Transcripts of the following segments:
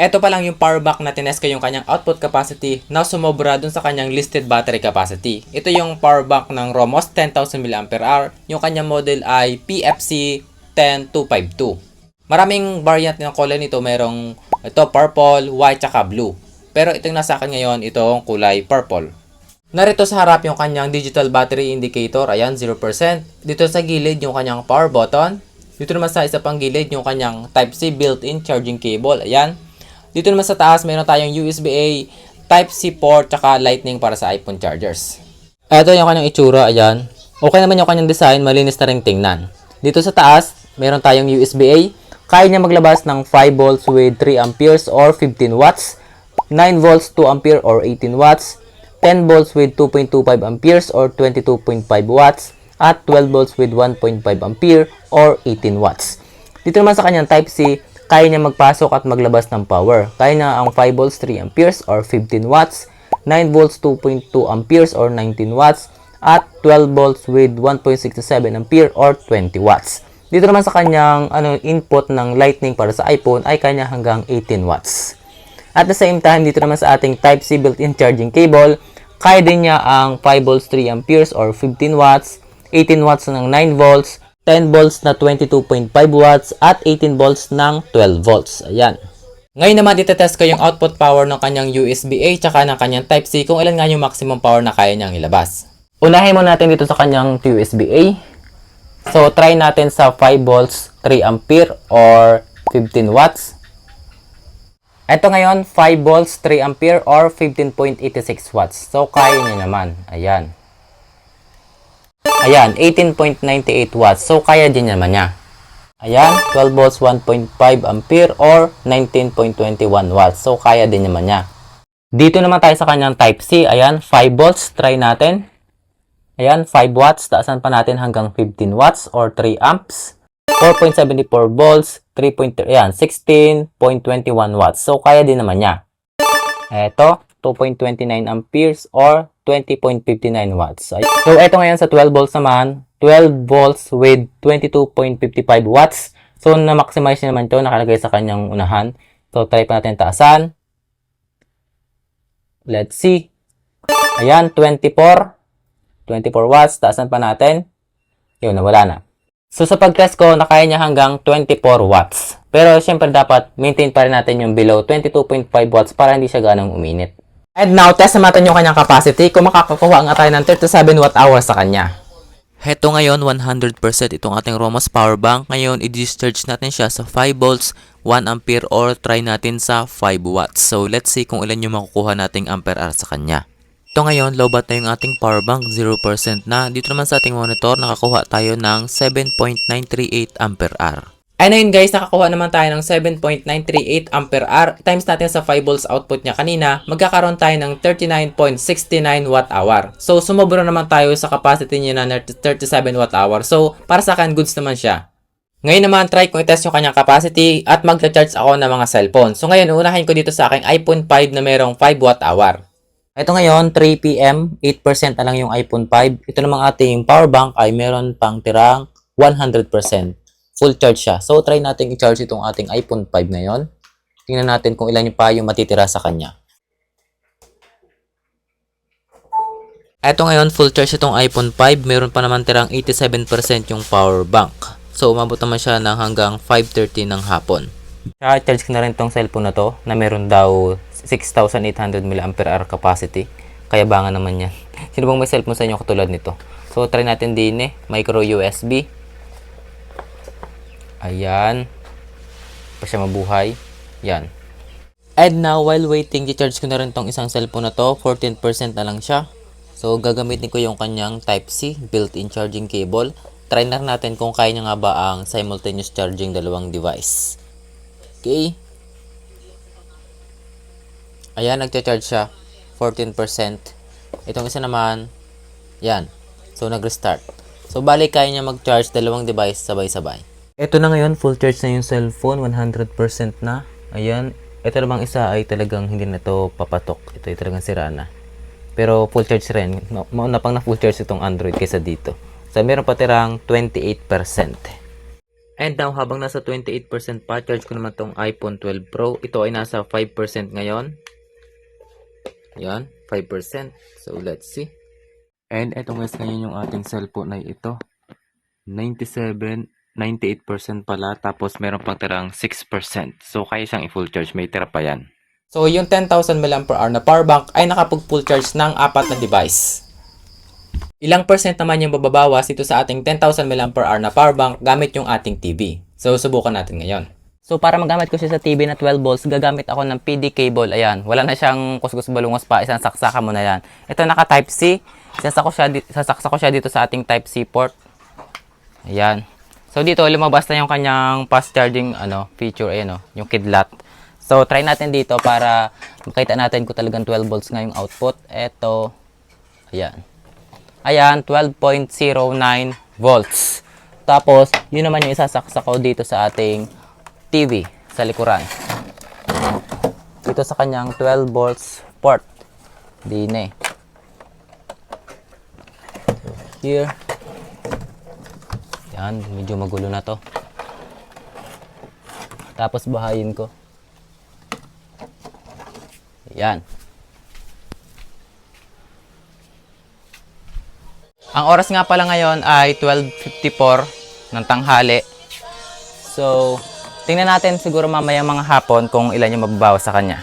Ito pa lang yung power bank na tinest ko yung kanyang output capacity na sumobra dun sa kanyang listed battery capacity. Ito yung power bank ng Romos 10,000 mAh. Yung kanyang model ay PFC 10252. Maraming variant ng color nito. Merong ito purple, white, tsaka blue. Pero itong nasa akin ngayon, itong kulay purple. Narito sa harap yung kanyang digital battery indicator. Ayan, 0%. Dito sa gilid yung kanyang power button. Dito naman sa isa pang gilid yung kanyang Type-C built-in charging cable. Ayan. Dito naman sa taas, mayroon tayong USB-A, Type-C port, tsaka Lightning para sa iPhone chargers. Ito yung kanyang itsura, ayan. Okay naman yung kanyang design, malinis na rin tingnan. Dito sa taas, mayroon tayong USB-A. Kaya niya maglabas ng 5 volts with 3 amperes or 15 watts, 9 volts 2 ampere or 18 watts, 10 volts with 2.25 amperes or 22.5 watts, at 12 volts with 1.5 ampere or 18 watts. Dito naman sa kanyang Type-C, kaya niya magpasok at maglabas ng power. Kaya niya ang 5 volts 3 amperes or 15 watts, 9 volts 2.2 amperes or 19 watts, at 12 volts with 1.67 ampere or 20 watts. Dito naman sa kanyang input ng Lightning para sa iPhone ay kanya hanggang 18 watts. At the same time, dito naman sa ating Type-C built-in charging cable, kaya din niya ang 5 volts 3 amperes or 15 watts, 18 watts ng 9 volts, 10 volts na 22.5 watts at 18 volts ng 12 volts. Ayan. Ngayon naman itetest ko yung output power ng kanyang USB-A tsaka ng kanyang Type-C kung ilan nga yung maximum power na kaya niyang ilabas. Unahin mo natin dito sa kanyang USB-A. So, try natin sa 5 volts 3 ampere or 15 watts. Ito ngayon, 5 volts 3 ampere or 15.86 watts. So, kaya niya naman. Ayan. Ayan, 18.98 watts. So, kaya din naman niya. Ayan, 12 volts 1.5 ampere or 19.21 watts. So, kaya din naman niya. Dito naman tayo sa kanyang Type-C. Ayan, 5 volts. Try natin. Ayan, 5 watts. Taasan pa natin hanggang 15 watts or 3 amps. 4.74 volts. 16.21 watts. So, kaya din naman niya. Eto, 2.29 amperes or 20.59 watts. So, ito ngayon sa 12 volts naman, 12 volts with 22.55 watts. So, na-maximize naman ito, nakalagay sa kanyang unahan. So, try pa natin taasan. Let's see. Ayan, 24 watts. Taasan pa natin. Yun, nawala na. So, sa pag-test ko, nakaya niya hanggang 24 watts. Pero, syempre dapat maintain pa rin natin yung below 22.5 watts para hindi siya ganong uminit. And now, test natin yung kanyang capacity kung makakakuha nga tayo ng 37 watt-hours sa kanya. Heto ngayon, 100% itong ating Romos power bank. Ngayon, i-discharge natin siya sa 5 volts, 1 ampere or try natin sa 5 watts. So, let's see kung ilan yung makukuha nating ampere hour sa kanya. Ito ngayon, low bat na yung ating power bank, 0% na. Dito naman sa ating monitor, nakakuha tayo ng 7.938 ampere hour. And ayun guys, nakakuha naman tayo ng 7.938 ampere hour. Times natin sa 5 volts output niya kanina, magkakaroon tayo ng 39.69 watt hour. So, sumobra naman tayo sa capacity niya na 37 watt hour. So, para sa akin, goods naman siya. Ngayon naman, try kong i-test yung kanyang capacity at magcha-charge ako ng mga cellphone. So, ngayon, unahin ko dito sa aking iPhone 5 na merong 5 watt hour. Ito ngayon, 3 PM, 8% na lang yung iPhone 5. Ito namang ating power bank ay meron pang tirang 100%. Full charge siya. So, try natin i-charge itong ating iPhone 5 ngayon. Tingnan natin kung ilan pa yung matitira sa kanya. Ito ngayon, full charge itong iPhone 5. Meron pa naman tirang 87% yung power bank. So, umabot naman siya ng hanggang 5:30 ng hapon. Charge ko na rin itong cellphone na to na meron daw 6,800 mAh capacity. Kaya bangan naman yan. Sino bang may cellphone sa inyo katulad nito? So, try natin din micro USB. Ayan. Pa siya mabuhay. Yan. And now, while waiting, i-charge ko na rin tong isang cellphone na to. 14% na lang siya. So, gagamitin ko yung kanyang Type-C built-in charging cable. Try na natin kung kaya niya nga ba ang simultaneous charging dalawang device. Okay. Ayan, nagcha-charge siya. 14%. Itong isa naman, yan. So, nag-restart. So, bali kaya niya mag-charge dalawang device sabay-sabay. Ito na ngayon, full charge na yung cellphone, 100% na. Ayan. Ito namang isa ay talagang hindi na ito papatok. Ito ay talagang sira na. Pero full charge rin. Mauna pang na full charge itong Android kaysa dito. So, meron pa tirang 28%. And now, habang nasa 28% pa, charge ko naman tong iPhone 12 Pro. Ito ay nasa 5% ngayon. Yan, 5%. So, let's see. And eto guys, ngayon yung ating cellphone ay ito. 98% pala, tapos meron pang tirang 6%. So, kaya siyang i-full charge. May tira pa yan. So, yung 10,000 mAh na power bank ay nakapag-full charge ng 4 na device. Ilang percent naman yung mababawas dito sa ating 10,000 mAh na power bank gamit yung ating TV. So, subukan natin ngayon. So, para magamit ko siya sa TV na 12 volts, gagamit ako ng PD cable. Ayan, wala na siyang kuskus balungos pa. Isang saksakan mo na yan. Ito naka Type C. Sasaksa ko siya dito sa ating Type C port. Ayan. So, dito lumabas na yung kanyang fast charging feature. Ayan, yung kidlat. So, try natin dito para makita natin kung talagang 12 volts nga yung output. Ito. Ayan. Ayan, 12.09 volts. Tapos, yun naman yung isasaksak ko dito sa ating TV sa likuran. Dito sa kanyang 12 volts port. Dine. Here. Yan, medyo magulo na to. Tapos bahayin ko. Yan. Ang oras nga pala ngayon ay 12:54 ng tanghali. So, tingnan natin siguro mamaya mga hapon kung ilan yung mababawas sa kanya.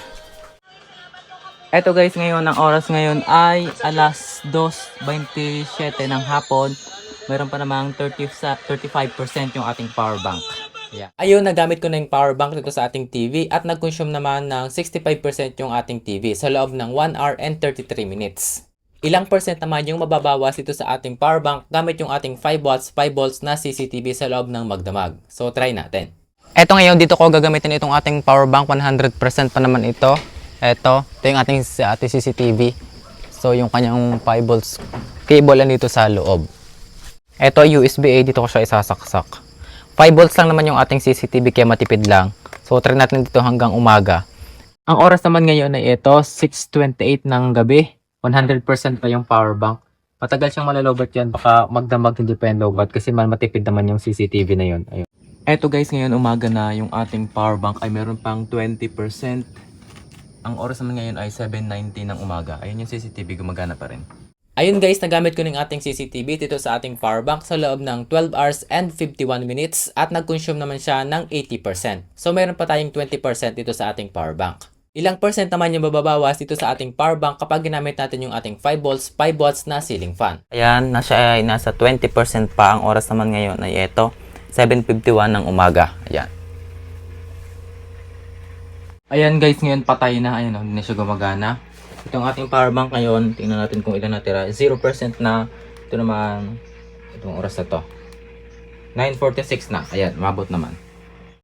Eto guys, ngayon ang oras ngayon ay alas 2:27 ng hapon. Meron pa namang 35% yung ating power bank. Yeah. Ayun, nagamit ko na yung power bank dito sa ating TV at nag-consume naman ng 65% yung ating TV sa loob ng 1 hour and 33 minutes. Ilang percent naman yung mababawas dito sa ating power bank gamit yung ating 5 watts, 5 volts na CCTV sa loob ng magdamag. So, try natin. Eto ngayon, dito ko gagamitin itong ating power bank. 100% pa naman ito. Ito yung ating CCTV. So, yung kanyang 5 volts cable dito sa loob. Ito, USB-A, dito ko siya isasaksak. 5 volts lang naman yung ating CCTV kaya matipid lang. So, try natin dito hanggang umaga. Ang oras naman ngayon ay ito, 6:28 ng gabi. 100% pa yung power bank. Matagal siyang malalobat yan. Baka magdamag hindi pa yung lobat kasi matipid naman yung CCTV na yun. Ayun. Eto guys, ngayon umaga na yung ating power bank ay meron pang 20%. Ang oras naman ngayon ay 7:19 ng umaga. Ayun yung CCTV, gumagana pa rin. Ayun guys, nagamit ko ng ating CCTV dito sa ating power bank sa loob ng 12 hours and 51 minutes at nag-consume naman siya ng 80%. So meron pa tayong 20% dito sa ating power bank. Ilang percent naman yung mababawas dito sa ating power bank kapag ginamit natin yung ating 5 volts, 5 watts na ceiling fan. Ayan, nasa 20% pa. Ang oras naman ngayon ay ito, 7:51 ng umaga. Ayan. Ayan guys, ngayon patay na. Ayan, hindi na siya gumagana. Itong ating power bank ngayon, tingnan natin kung ilan natira. 0% na. Ito naman, itong oras na to. 9:46 na. Ayan, mabot naman.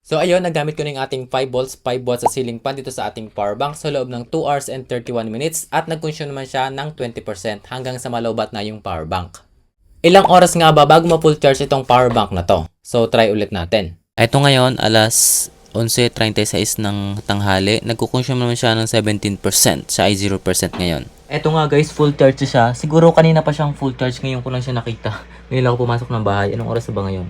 So ayun, nagamit ko na yung ating 5 volts, 5 watts sa ceiling fan dito sa ating power bank sa loob ng 2 hours and 31 minutes at nag-consume naman siya ng 20% hanggang sa malobat na yung power bank. Ilang oras nga ba bago ma-full charge itong power bank na to? So try ulit natin. Ito ngayon, alas 11:36 ng tanghali. Nagkukonsume naman siya ng 17%. Siya ay 0% ngayon. Eto nga guys, full charge siya. Siguro kanina pa siyang full charge, ngayon ko lang siya nakita. Ngayon lang ako pumasok ng bahay. Anong oras na ba ngayon?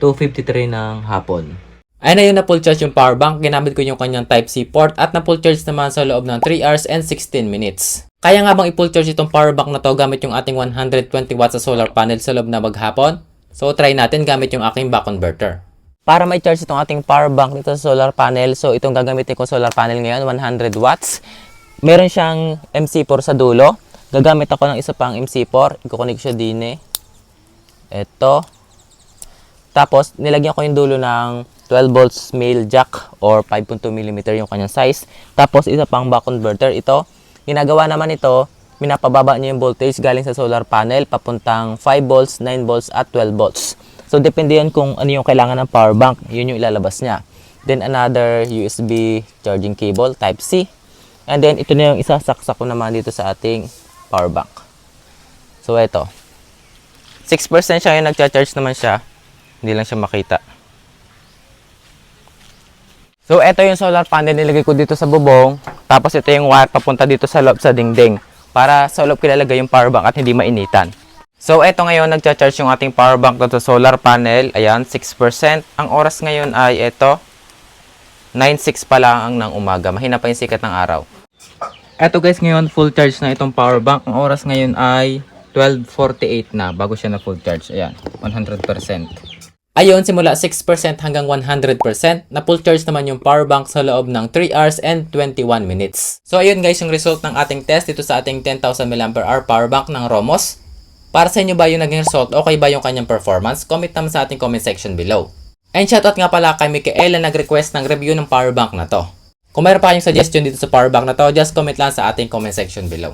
2:53 ng hapon. Ayun na yun, na full charge yung power bank. Ginamit ko yung kanyang Type C port at na full charge naman sa loob ng 3 hours and 16 minutes. Kaya nga bang i-full charge itong power bank na to gamit yung ating 120 watts sa solar panel sa loob na maghapon? So try natin gamit yung aking back converter. Para may charge itong ating power bank dito sa solar panel, so itong gagamitin ko solar panel ngayon, 100 watts. Meron siyang MC4 sa dulo. Gagamit ako ng isa pang MC4. Iko-connect siya din eh. Ito. Tapos nilagyan ko yung dulo ng 12 volts male jack or 5.2 mm yung kanyang size. Tapos isa pang back converter ito. Ginagawa naman ito, minapababa niya yung voltage galing sa solar panel papuntang 5 volts, 9 volts at 12 volts. So depende yan kung ano yung kailangan ng power bank, yun yung ilalabas niya. Then another USB charging cable Type C. And then ito na yung isasaksak ko naman dito sa ating power bank. So ito. 6% siya yung nagcha-charge naman siya. Hindi lang siya makita. So, ito yung solar panel nilagay ko dito sa bubong. Tapos, ito yung wire papunta dito sa loob sa dingding. Para sa loob kilalagay yung power bank at hindi mainitan. So, eto ngayon, nagcha-charge yung ating power bank dito sa solar panel. Ayan, 6%. Ang oras ngayon ay eto, 9:06 pa lang ng umaga. Mahina pa yung sikat ng araw. Eto guys, ngayon full charge na itong power bank. Ang oras ngayon ay 12:48 na bago siya na full charge. Ayan, 100%. Ayun, simula 6% hanggang 100%, na full charge naman yung power bank sa loob ng 3 hours and 21 minutes. So ayun guys, yung result ng ating test dito sa ating 10,000 mAh power bank ng Romos. Para sa inyo ba yung naging result? Okay ba yung kanyang performance? Comment naman sa ating comment section below. And shoutout nga pala kay Mikael na nag-request ng review ng power bank na to. Kung mayroon pa kayong suggestion dito sa power bank na to, just comment lang sa ating comment section below.